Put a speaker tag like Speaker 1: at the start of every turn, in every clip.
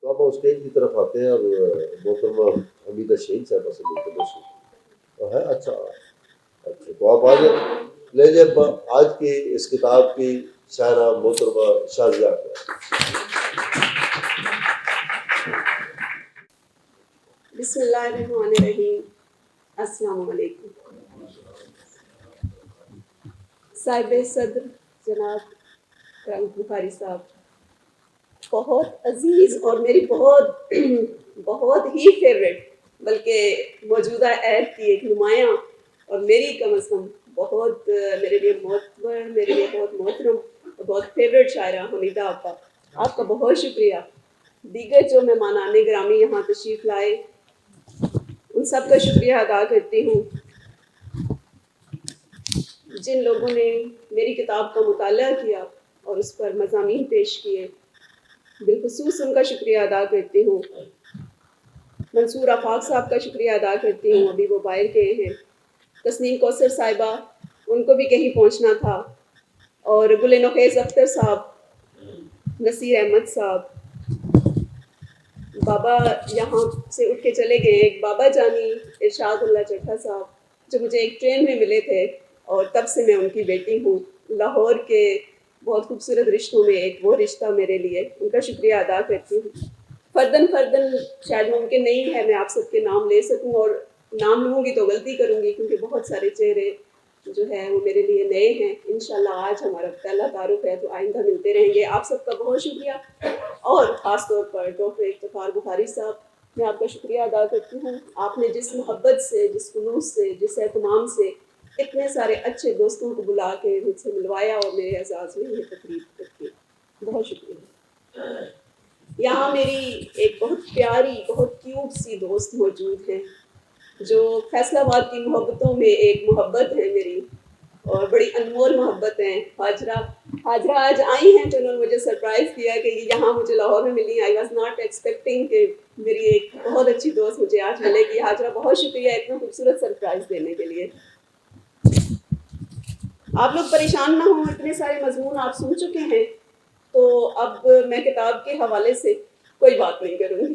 Speaker 1: تو اب اسٹیج کی طرف آتے ہیں اور محترمہ حمیدہ شہین صاحبہ سے ملتے ہیں. اچھا اچھا تو آپ آج لے جب آج کی اس کتاب کی شاعرہ محترمہ شازیہ.
Speaker 2: بسم اللہ الرحمن الرحیم. السلام علیکم. صاحب صدر جناب رنگ بخاری صاحب بہت عزیز اور میری بہت بہت ہی فیوریٹ بلکہ موجودہ عہد کی ایک نمایاں اور میری کم از کم بہت میرے لیے معتبر میرے لیے بہت محترم اور بہت فیوریٹ شاعرہ حمیدہ آپا، آپ کا بہت شکریہ. دیگر جو مہمانان گرامی یہاں تشریف لائے ان سب کا شکریہ ادا کرتی ہوں. جن لوگوں نے میری کتاب کا مطالعہ کیا اور اس پر مضامین پیش کیے بالخصوص ان کا شکریہ ادا کرتی ہوں. منصور آفاق صاحب کا شکریہ ادا کرتی ہوں، ابھی وہ باہر گئے ہیں. تسنیم کوثر صاحبہ، ان کو بھی کہیں پہنچنا تھا. اور گل نخیز اختر صاحب، نصیر احمد صاحب، بابا یہاں سے اٹھ کے چلے گئے. ایک بابا جانی ارشاد اللہ چٹھا صاحب جو مجھے ایک ٹرین میں ملے تھے اور تب سے میں ان کی بیٹی ہوں. لاہور کے بہت خوبصورت رشتوں میں ایک وہ رشتہ میرے لیے، ان کا شکریہ ادا کرتی ہوں. فردن شاید ممکن نہیں ہے میں آپ سب کے نام لے سکوں، اور نام لوں گی تو غلطی کروں گی کیونکہ بہت سارے چہرے جو ہے وہ میرے لیے نئے ہیں. انشاءاللہ آج ہمارا پہلا تعارف ہے تو آئندہ ملتے رہیں گے. آپ سب کا بہت شکریہ، اور خاص طور پر ڈاکٹر افتخار بخاری صاحب، میں آپ کا شکریہ ادا کرتی ہوں. آپ نے جس محبت سے، جس خلوص سے، جس اہتمام سے اتنے سارے اچھے دوستوں کو بلا کے مجھ سے ملوایا اور میرے اعزاز میں یہ تقریب رکھی، بہت شکریہ. یہاں میری ایک بہت پیاری بہت کیوٹ سی دوست موجود ہیں جو فیصل آباد کی محبتوں میں ایک محبت ہے میری، اور بڑی انمول محبت ہیں. حاجرہ آج آئی ہیں تو انہوں نے مجھے سرپرائز کیا کہ یہاں مجھے لاہور میں ملی. آئی واز ناٹ ایکسپیکٹنگ کہ میری ایک بہت اچھی دوست مجھے آج ملے گی. حاجرہ بہت شکریہ اتنا خوبصورت سرپرائز دینے کے لیے. آپ لوگ پریشان نہ ہوں، اتنے سارے مضمون آپ سن چکے ہیں تو اب میں کتاب کے حوالے سے کوئی بات نہیں کروں گی.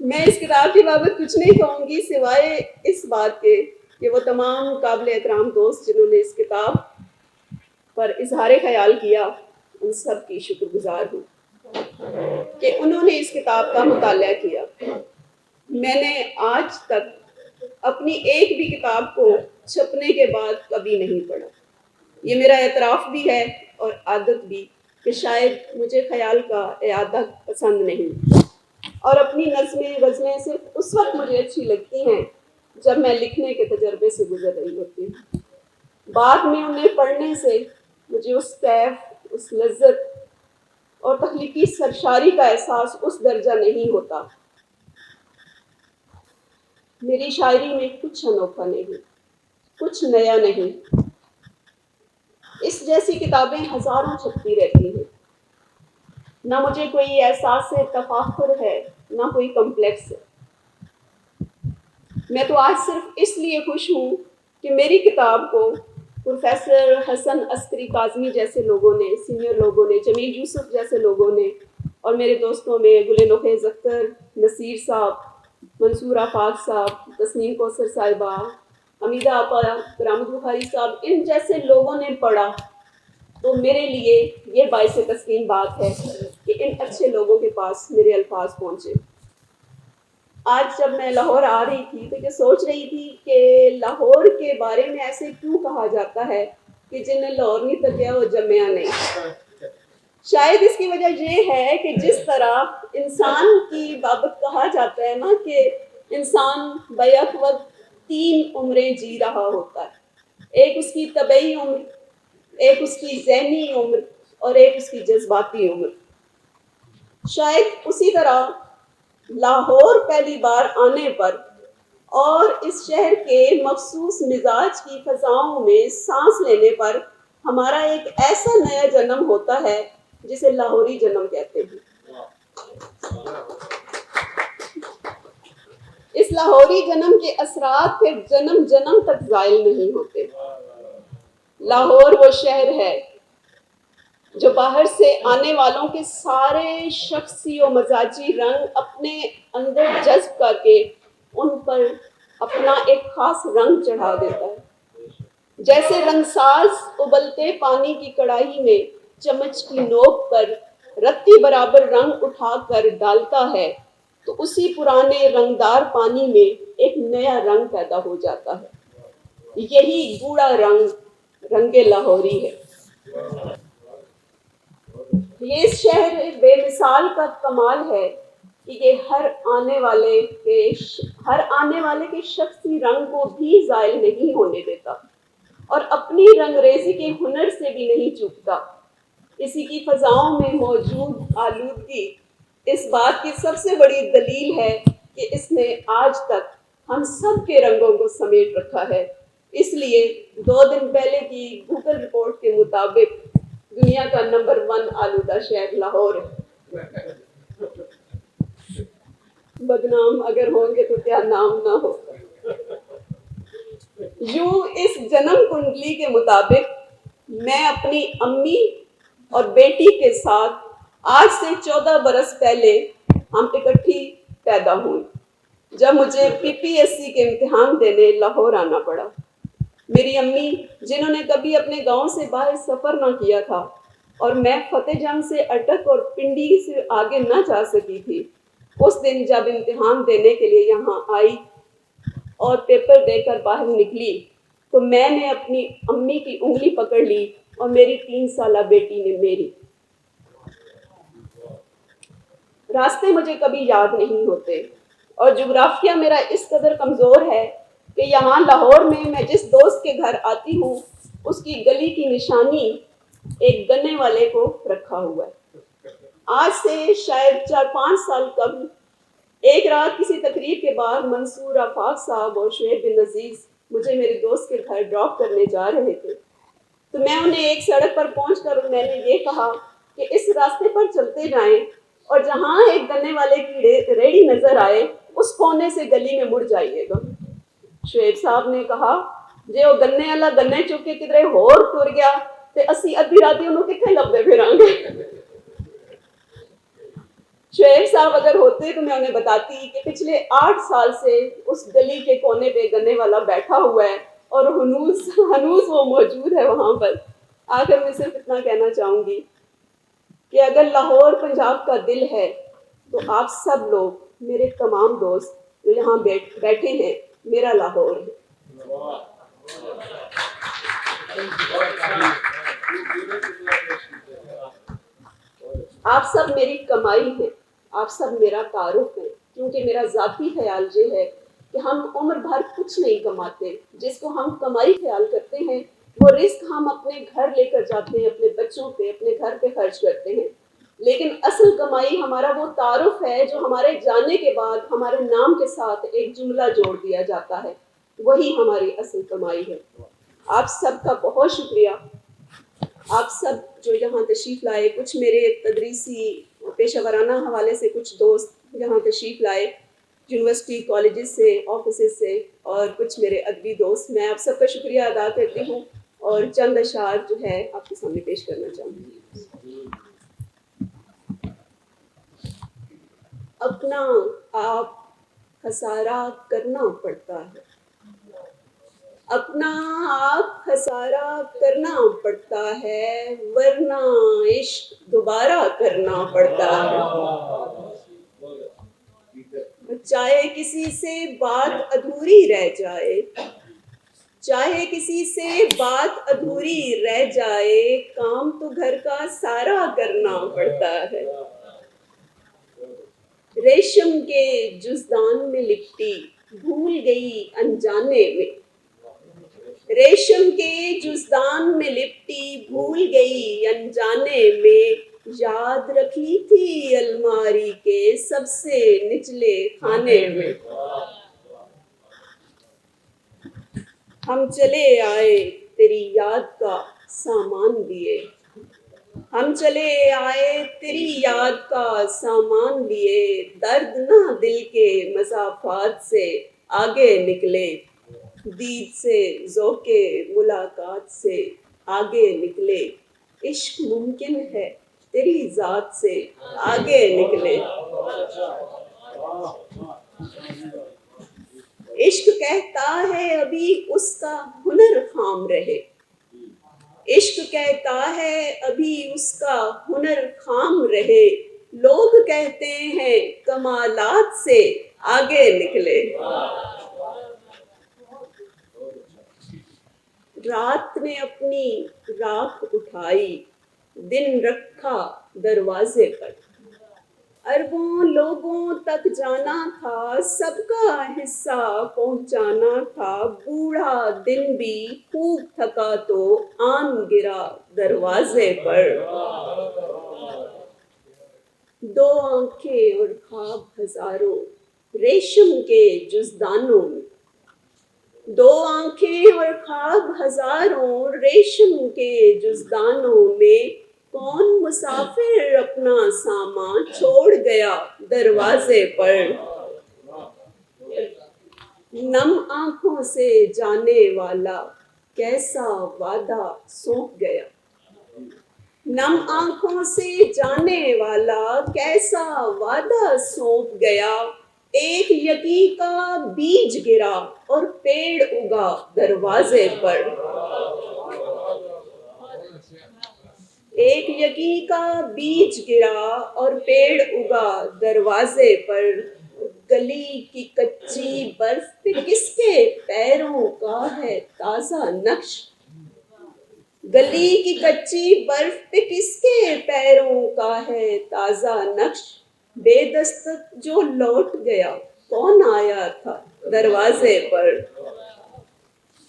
Speaker 2: میں اس کتاب کی بابت کچھ نہیں کہوں گی سوائے اس بات کے کہ وہ تمام قابل احترام دوست جنہوں نے اس کتاب پر اظہار خیال کیا ان سب کی شکر گزار ہوں کہ انہوں نے اس کتاب کا مطالعہ کیا. میں نے آج تک اپنی ایک بھی کتاب کو چھپنے کے بعد کبھی نہیں پڑھا. یہ میرا اعتراف بھی ہے اور عادت بھی کہ شاید مجھے خیال کا اعادہ پسند نہیں، اور اپنی نظمیں غزلیں صرف اس وقت مجھے اچھی لگتی ہیں جب میں لکھنے کے تجربے سے گزر رہی ہوتی ہوں. بعد میں انہیں پڑھنے سے مجھے اس کیف، اس لذت اور تخلیقی سرشاری کا احساس اس درجہ نہیں ہوتا. میری شاعری میں کچھ انوکھا نہیں، کچھ نیا نہیں. اس جیسی کتابیں ہزاروں چھپتی رہتی ہیں. نہ مجھے کوئی احساس تفاخر ہے نہ کوئی کمپلیکس ہے. میں تو آج صرف اس لیے خوش ہوں کہ میری کتاب کو پروفیسر حسن عسکری کاظمی جیسے لوگوں نے، سینئر لوگوں نے، جمیل یوسف جیسے لوگوں نے، اور میرے دوستوں میں گل نخیز اختر، نصیر صاحب، منصور آفاق صاحب، تسنیم کوثر صاحبہ، حمیدہ آپا، رحمت بخاری صاحب، ان جیسے لوگوں نے پڑھا تو میرے لیے یہ باعث تسکین بات ہے کہ ان اچھے لوگوں کے پاس میرے الفاظ پہنچے. آج جب میں لاہور آ رہی تھی تو یہ سوچ رہی تھی کہ لاہور کے بارے میں ایسے کیوں کہا جاتا ہے کہ جن نے لاہور نہیں تکیا وہ جمیا نہیں. شاید اس کی وجہ یہ ہے کہ جس طرح انسان کی بابت کہا جاتا ہے نا کہ انسان بیک وقت 3 عمریں جی رہا ہوتا ہے. ایک اس کی طبعی عمر، ایک اس کی ذہنی عمر، اور ایک اس کی جذباتی عمر. شاید اسی طرح لاہور پہلی بار آنے پر اور اس شہر کے مخصوص مزاج کی فضاؤں میں سانس لینے پر ہمارا ایک ایسا نیا جنم ہوتا ہے جسے لاہوری جنم کہتے ہیں. اس لاہوری جنم کے اثرات پھر جنم جنم تک زائل نہیں ہوتے. لاہور وہ شہر ہے جو باہر سے آنے والوں کے سارے شخصی و مزاجی رنگ اپنے اندر جذب کر کے ان پر اپنا ایک خاص رنگ چڑھا دیتا ہے. جیسے رنگساز ابلتے پانی کی کڑاہی میں چمچ کی نوک پر رتی برابر رنگ اٹھا کر ڈالتا ہے تو اسی پرانے رنگدار پانی میں ایک نیا رنگ پیدا ہو جاتا ہے. یہی گوڑا رنگ رنگ لاہوری ہے. یہ اس شہر بے مثال کا کمال ہے کہ یہ ہر آنے والے کے شخصی رنگ کو بھی زائل نہیں ہونے دیتا اور اپنی رنگ ریزی کے ہنر سے بھی نہیں چوکتا. اسی کی فضاؤں میں موجود آلودگی اس بات کی سب سے بڑی دلیل ہے کہ اس نے آج تک ہم سب کے رنگوں کو سمیٹ رکھا ہے. اس لیے 2 دن پہلے کی گوگل رپورٹ کے مطابق دنیا کا نمبر 1 آلودہ شہر لاہور ہے. بدنام اگر ہوں گے تو کیا نام نہ ہو. یوں اس جنم کنڈلی کے مطابق میں اپنی امی اور بیٹی کے ساتھ آج سے 14 برس پہلے ہم اکٹھی پیدا ہوئی جب مجھے PPSC کے امتحان دینے لاہور آنا پڑا. میری امی جنہوں نے کبھی اپنے گاؤں سے باہر سفر نہ کیا تھا اور میں فتح جنگ سے اٹک اور پنڈی سے آگے نہ جا سکی تھی، اس دن جب امتحان دینے کے لیے یہاں آئی اور پیپر دے کر باہر نکلی تو میں نے اپنی امی کی انگلی پکڑ لی اور میری 3 سالہ بیٹی نے میری. راستے مجھے کبھی یاد نہیں ہوتے اور جغرافیہ میرا اس قدر کمزور ہے کہ یہاں لاہور میں جس دوست کے گھر آتی ہوں اس کی گلی کی نشانی ایک گنے والے کو رکھا ہوا ہے. آج سے شاید 4-5 سال قبل ایک رات کسی تقریب کے بعد منصور آفاق صاحب اور شعیب بن عزیز مجھے میرے دوست کے گھر ڈراپ کرنے جا رہے تھے تو میں انہیں ایک سڑک پر پہنچ کر میں نے یہ کہا کہ اس راستے پر چلتے جائیں اور جہاں ایک گنے والے کی ریڑھی نظر آئے اس کونے سے گلی میں مڑ جائیے گا. شعیب صاحب نے کہا جے وہ گنے والا گنے چک کے کدھر ہور ٹر گیا تے اسی ادھی راتی انہوں کتنے لبدے پھران گے. شعیب صاحب اگر ہوتے تو میں انہیں بتاتی کہ پچھلے 8 سال سے اس گلی کے کونے پہ گنے والا بیٹھا ہوا ہے اور ہنوز وہ موجود ہے وہاں پر. آخر میں صرف اتنا کہنا چاہوں گی کہ اگر لاہور پنجاب کا دل ہے تو آپ سب لوگ میرے تمام دوست جو یہاں بیٹھے ہیں میرا لاہور ہے. آپ سب میری کمائی ہیں، آپ سب میرا تعارف ہے، کیونکہ میرا ذاتی خیال یہ ہے کہ ہم عمر بھر کچھ نہیں کماتے. جس کو ہم کمائی خیال کرتے ہیں وہ رزق ہم اپنے گھر لے کر جاتے ہیں، اپنے بچوں پہ اپنے گھر پہ خرچ کرتے ہیں. لیکن اصل کمائی ہمارا وہ تعارف ہے جو ہمارے جانے کے بعد ہمارے نام کے ساتھ ایک جملہ جوڑ دیا جاتا ہے، وہی ہماری اصل کمائی ہے. آپ سب کا بہت شکریہ. آپ سب جو یہاں تشریف لائے، کچھ میرے تدریسی پیشہ ورانہ حوالے سے کچھ دوست یہاں تشریف لائے یونیورسٹی کالجز سے آفیسز سے، اور کچھ میرے ادبی دوست، میں آپ سب کا شکریہ ادا کرتی ہوں اور چند اشعار جو ہے آپ کے سامنے پیش کرنا چاہوں گی. اپنا آپ خسارہ کرنا پڑتا ہے، اپنا آپ خسارہ کرنا پڑتا ہے ورنہ عشق دوبارہ کرنا پڑتا ہے. چاہے کسی سے بات ادھوری رہ جائے، چاہے کسی سے بات ادھوری رہ جائے، کام تو گھر کا سارا کرنا پڑتا ہے. ریشم کے جزدان میں لپٹی بھول گئی انجانے میں، ریشم کے جزدان میں لپٹی بھول گئی انجانے میں، یاد رکھی تھی الماری کے سب سے نچلے خانے میں. ہم چلے آئے تیری یاد کا سامان لیے، ہم چلے آئے تیری یاد کا سامان لیے، درد نہ دل کے مضافات سے آگے نکلے، دید سے ذوق ملاقات سے آگے نکلے، عشق ممکن ہے تیری ذات سے آگے نکلے. عشق کہتا ہے ابھی اس کا ہنر خام رہے. عشق کہتا ہے ابھی اس کا ہنر خام رہے. لوگ کہتے ہیں کمالات سے آگے نکلے. رات نے اپنی راکھ اٹھائی دن رکھا دروازے پر. اربوں لوگوں تک جانا تھا سب کا حصہ پہنچانا تھا. بوڑھا دن بھی خوب تھکا تو آن گرا دروازے پر. دو آنکھیں اور خواب ہزاروں ریشم کے جزدانوں میں. دو آنکھیں اور خواب ہزاروں ریشم کے جزدانوں میں. کون مسافر اپنا سامان چھوڑ گیا دروازے پر. نم آنکھوں سے جانے والا کیسا وعدہ سونپ گیا. نم آنکھوں سے جانے والا کیسا وعدہ سونپ گیا. ایک یقین کا بیج گرا اور پیڑ اگا دروازے پر. ایک یقین کا بیج گرا اور پیڑ اگا دروازے پر. گلی کی کچی برف پہ کس کے پیروں کا ہے تازہ نقش. گلی کی کچی برف پہ کس کے پیروں کا ہے تازہ نقش. بے دستک جو لوٹ گیا کون آیا تھا دروازے پر.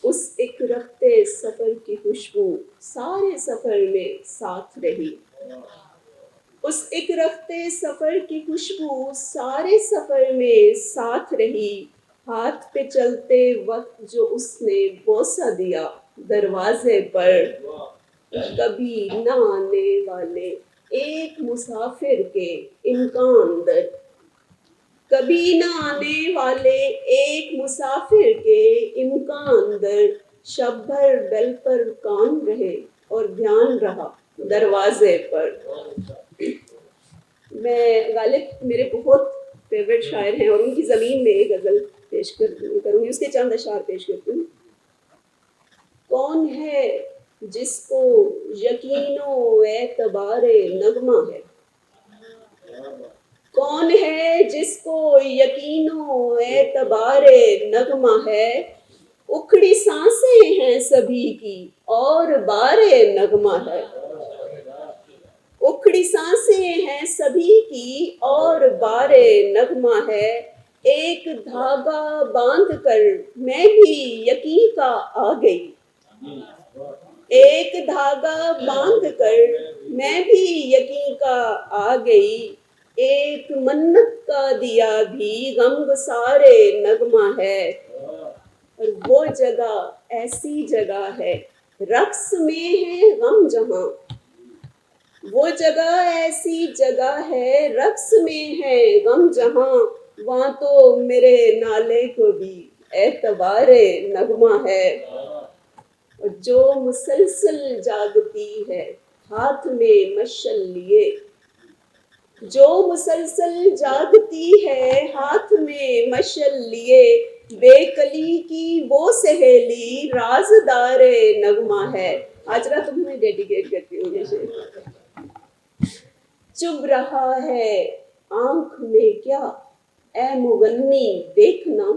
Speaker 2: اس ایک رفتے سفر کی خوشبو سارے سفر میں ساتھ رہی. اس ایک رفتے سفر کی خوشبو سارے سفر میں ساتھ رہی. ہاتھ پہ چلتے وقت جو اس نے بوسہ دیا دروازے پر. کبھی نہ آنے والے ایک مسافر کے امکان در. کبھی نہ آنے والے ایک مسافر کے امکان در. شب بھر بیل پر کان رہے اور دھیان رہا دروازے پر. میں غالب میرے بہت فیوریٹ شاعر ہیں اور ان کی زمین میں ایک غزل پیش کروں گی. اس کے چند اشعار پیش کرتی ہوں. کون ہے جس کو یقین و اعتبار نغمہ ہے. کون ہے جس کو یقین و اعتبار نغمہ ہے. اکھڑی سانسیں ہیں سبھی کی اور بار نغمہ ہے. اکھڑی سانسیں ہیں سبھی کی اور بار نغمہ ہے. ایک دھاگا باندھ کر میں بھی یقین کا آ گئی. ایک دھاگا باندھ کر میں بھی یقین کا آ گئی. ایک منت کا دیا بھی غم گسار نغمہ ہے. اور وہ جگہ ایسی جگہ ہے رقص میں ہے غم جہاں. وہ جگہ ایسی جگہ ہے رقص میں ہے غم جہاں. وہاں تو میرے نالے کو بھی اعتبار نغمہ ہے. اور جو مسلسل جاگتی ہے ہاتھ میں مشعل لیے. جو مسلسل جاگتی ہے ہاتھ میں مشعل لیے. بے کلی کی وہ سہیلی رازدار نغمہ ہے. آج رات تمہیں ڈیڈیکیٹ کرتی ہوں یہ شعر. چبھ رہا ہے آنکھ میں کیا اے مغنی دیکھنا.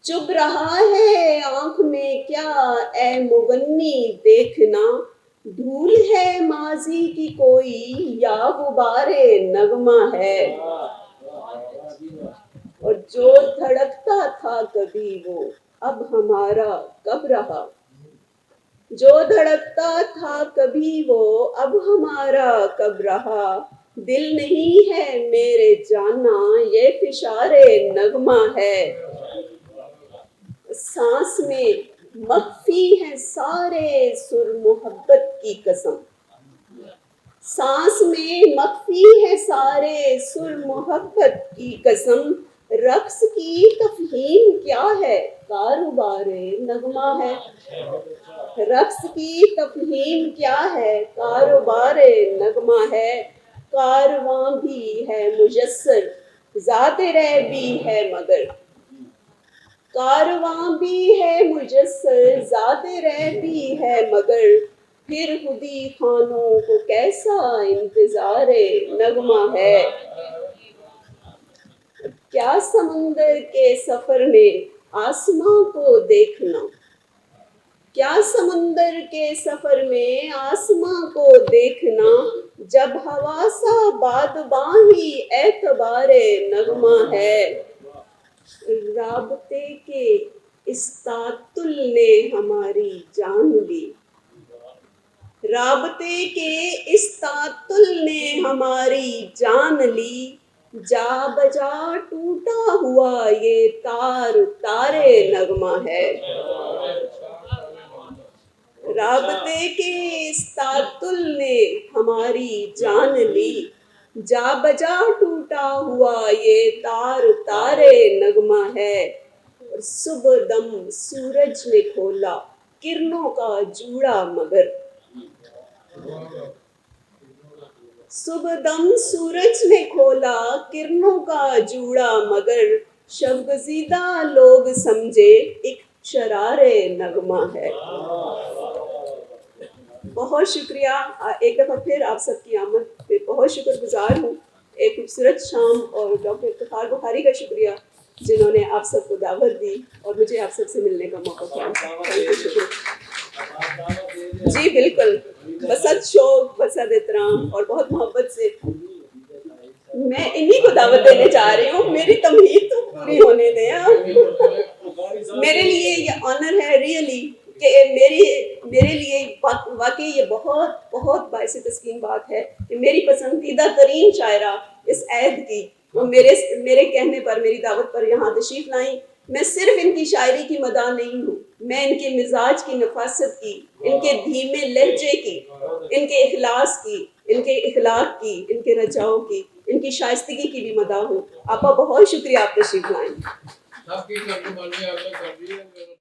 Speaker 2: چبھ رہا ہے آنکھ میں کیا اے مغنی دیکھنا. دھول ہے ماضی کی کوئی یا غبار نغمہ ہے. اور جو دھڑکتا تھا کبھی وہ اب ہمارا کب رہا. جو دھڑکتا تھا کبھی وہ اب ہمارا کب رہا. دل نہیں ہے میرے جانا یہ فشار نغمہ ہے. سانس میں مخفی ہے سارے سر محبت کی قسم. سانس میں مخفی ہے سارے سر محبت کی قسم. رقص کی تفہیم کیا ہے کاروبار نغمہ ہے. رقص کی تفہیم کیا ہے؟ کاروبار نغمہ ہے. کارواں بھی ہے مجسر، ذات رہ بھی ہے مگر. کارواں بھی ہے مجسر، ذات رہ بھی ہے مگر. پھر خودی خانوں کو کیسا انتظار نغمہ ہے. کیا سمندر کے سفر میں آسماں کو دیکھنا، کیا سمندر کے سفر میں آسماں کو دیکھنا. جب ہوا سا بادباں ہی اعتبار نغمہ ہے. رابطے کے اس تعطل نے ہماری جان لی، رابطے کے اس تعطل نے ہماری جان لی. جا بجا ٹوٹا ہوا یہ تار تارے نغمہ ہے. رابطے کے اس تعطل نے ہماری جان لی. جا بجا ٹوٹا ہوا یہ تار تارے نغمہ ہے. صبح دم سورج نے کھولا کرنوں کا جوڑا مگر. صبح دم سورج نے کھولا کرنوں کا جوڑا مگر. شب گزیدہ لوگ سمجھے ایک شرار نغمہ ہے. بہت شکریہ. ایک دفعہ پھر آپ سب کی آمد پہ بہت شکر گزار ہوں. ایک خوبصورت شام اور ڈاکٹر افتخار بخاری کا شکریہ جنہوں نے آپ سب کو دعوت دی اور مجھے آپ سب سے ملنے کا موقع دیا. شکریہ. جی بالکل، بسد شوق، بسد احترام اور بہت محبت سے میں انہی کو دعوت دینے جا رہی ہوں. میری تمہید تو پوری ہونے دیں آپ. میرے لیے یہ آنر ہے ریئلی کہ میرے لیے واقعی یہ بہت بہت باعث تسکین بات ہے کہ میری پسندیدہ ترین شاعرہ اس عہد کی وہ میرے کہنے پر، میری دعوت پر یہاں تشریف لائیں. میں صرف ان کی شاعری کی مداح نہیں ہوں، میں ان کے مزاج کی نفاست کی، ان کے دھیمے لہجے کی، ان کے اخلاص کی، ان کے اخلاق کی، ان کے رجاؤ کی، ان کی شائستگی کی بھی مداح ہوں. آپا بہت شکریہ، آپ تشریف لائیں.